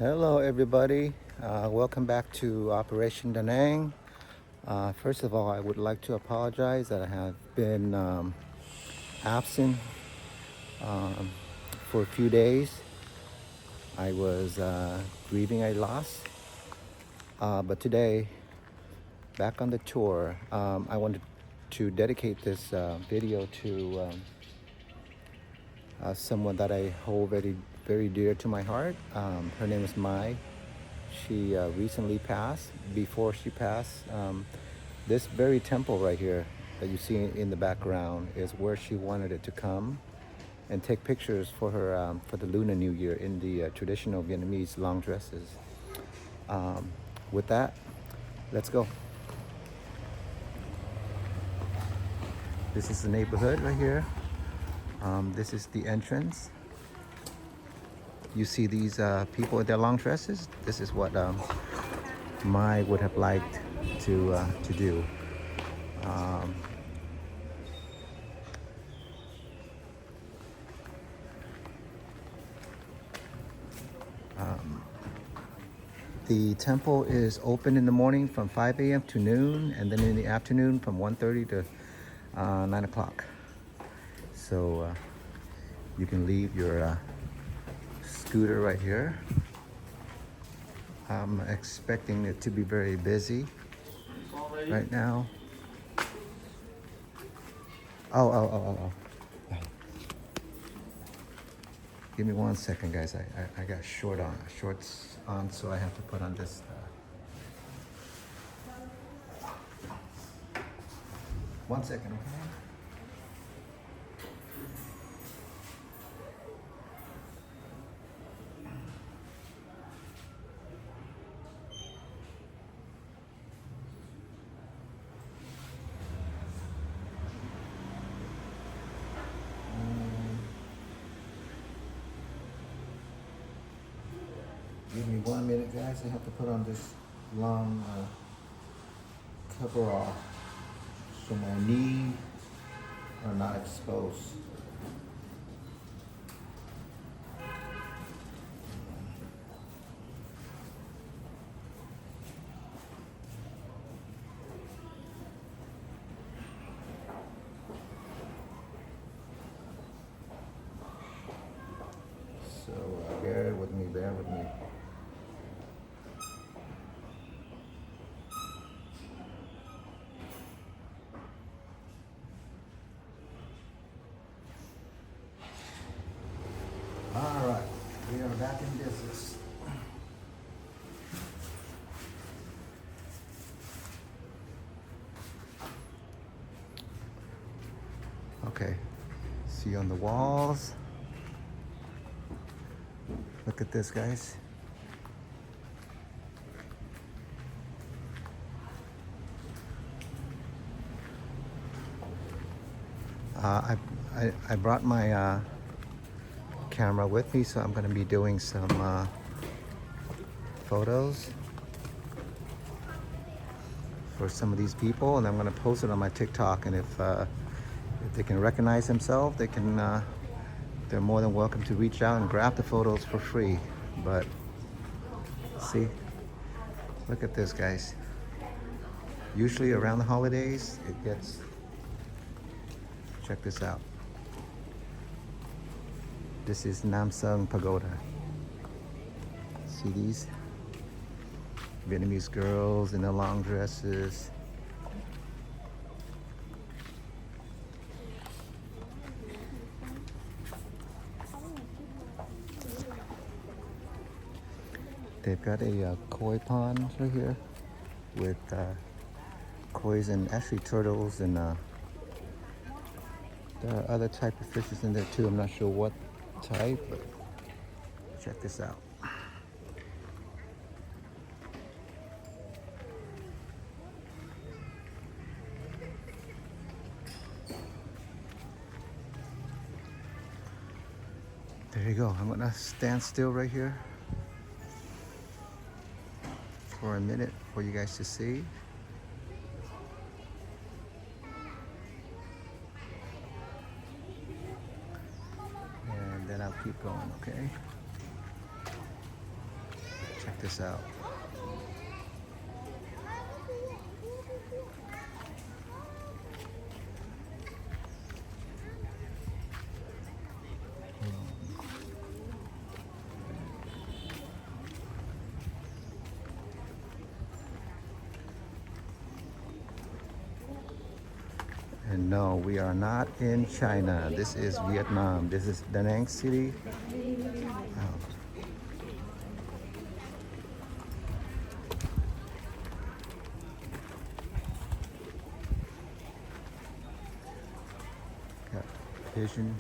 Hello, everybody. Welcome back to Operation Da Nang. First of all, I would like to apologize that I have been absent um, for a few days. I was grieving a loss, but today, back on the tour, I wanted to dedicate this video to someone that I hold very, very dear to my heart. Her name is Mai. She recently passed. Before she passed, this very temple right here that you see in the background is where she wanted it to come and take pictures for her for the Lunar New Year in the traditional Vietnamese long dresses. With that, let's go. This is the neighborhood right here. This is the entrance. You see these people with their long dresses. This is what Mai would have liked to do. Um, the temple is open in the morning from 5 a.m. to noon, and then in the afternoon from 1:30 to 9 o'clock. So you can leave your scooter right here. I'm expecting it to be very busy right now. Oh. Give me 1 second, guys. I got shorts on, so I have to put on this. 1 second, okay? Give me 1 minute, guys. I have to put on this long coverall so my knees are not exposed. So bear with me. All right, we are back in business. Okay, see on the walls. Look at this, guys. I brought my camera with me, so I'm going to be doing some photos for some of these people, and I'm going to post it on my TikTok. And if they can recognize themselves, they can. They're more than welcome to reach out and grab the photos for free. But see, look at this, guys. Usually around the holidays, it gets. Check this out. This is Nam Son Pagoda. See these Vietnamese girls in their long dresses. They've got a koi pond right here with kois and actually turtles, and there are other type of fishes in there too. I'm not sure what type, but check this out. There you go. I'm gonna stand still right here for a minute for you guys to see. And then I'll keep going, okay? Check this out. And no, we are not in China. This is Vietnam. This is Da Nang City. Oh. Got vision.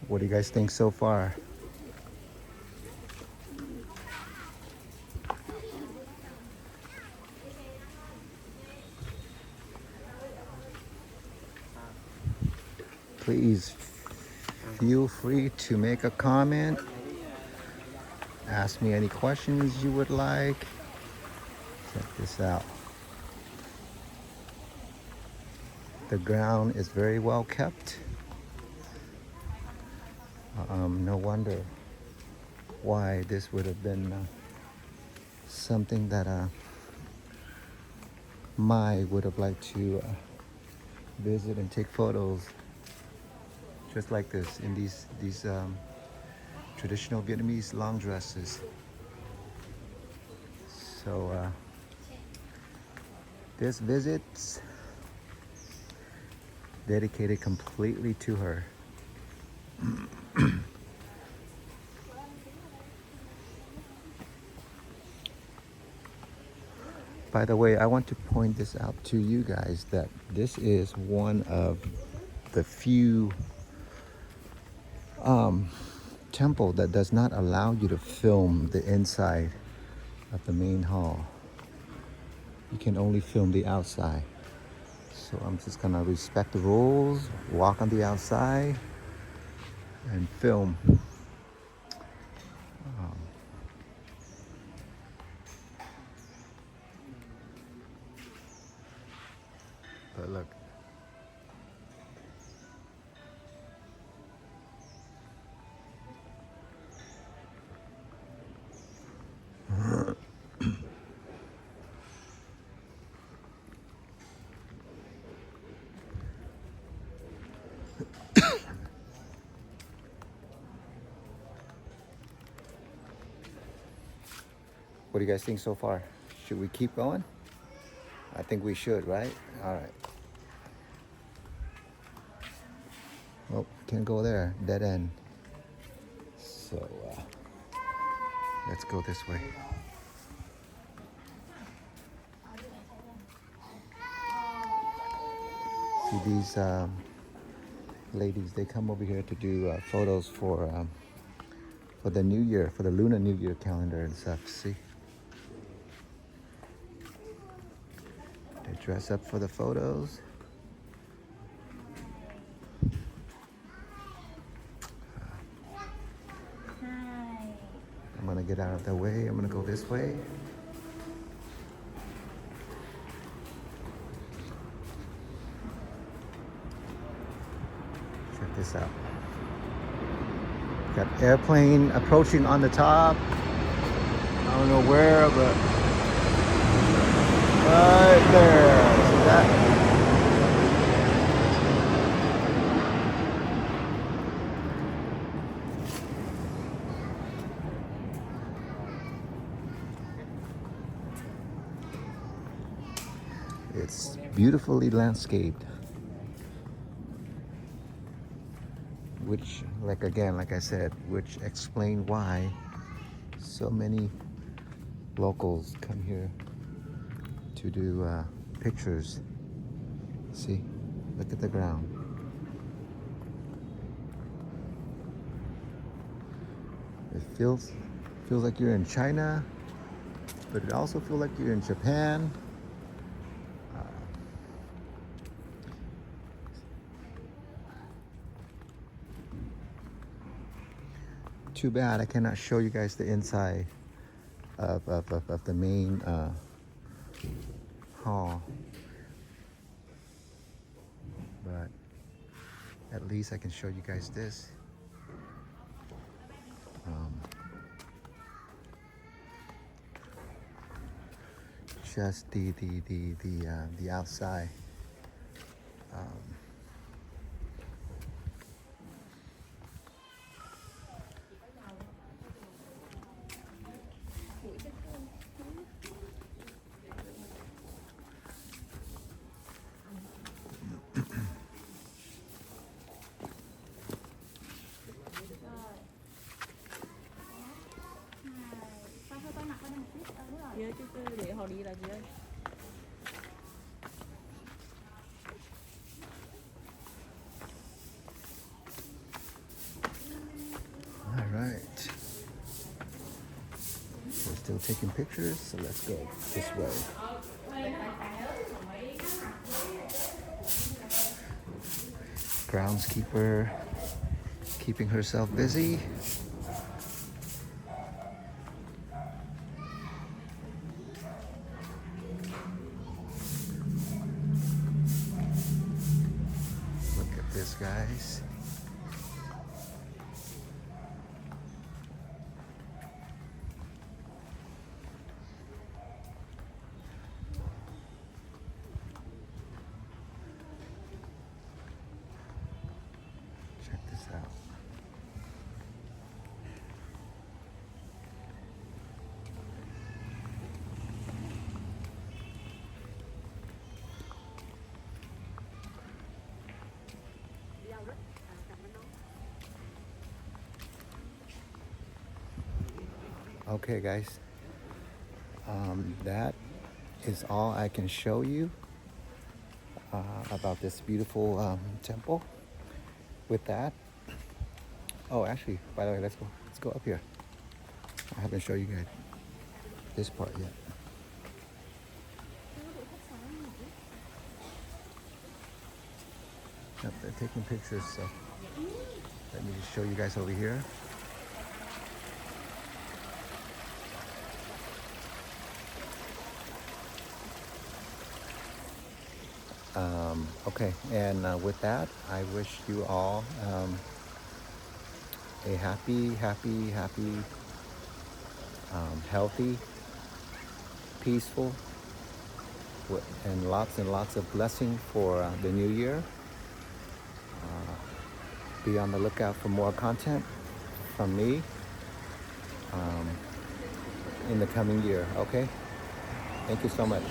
What do you guys think so far? Please feel free to make a comment. Ask me any questions you would like. Check this out. The ground is very well kept. No wonder why this would have been something that Mai would have liked to visit and take photos just like this in these traditional Vietnamese long dresses. So this visit's dedicated completely to her. By the way, I want to point this out to you guys that this is one of the few temple that does not allow you to film the inside of the main hall. You can only film the outside. So I'm just gonna respect the rules, walk on the outside, and film. But look. What do you guys think so far? Should we keep going? I think we should, right? All right. Oh, can't go there. Dead end. So let's go this way. See these ladies? They come over here to do photos for the New Year, for the Lunar New Year calendar and stuff. See? They dress up for the photos. I'm gonna get out of the way. I'm gonna go this way. Check this out. Got airplane approaching on the top. I don't know where, but right there. See that? It's beautifully landscaped, which, like I said, which explain why so many locals come here to do pictures. See, look at the ground. It feels like you're in China, but it also feels like you're in Japan. Too bad I cannot show you guys the inside of the main hall. But at least I can show you guys this. Just the outside. Nhớ chứ để họ đi là gì ơi. All right. We're still taking pictures, so let's go this way. Groundskeeper keeping herself busy. Look at this, guys. Check this out. Okay, guys, that is all I can show you about this beautiful temple. With that, oh, actually, by the way, let's go up here. I haven't shown you guys this part yet. Yep, they're taking pictures, so let me just show you guys over here. Okay, and with that, I wish you all a happy, healthy, peaceful, and lots of blessing for the new year. Be on the lookout for more content from me in the coming year, okay? Thank you so much.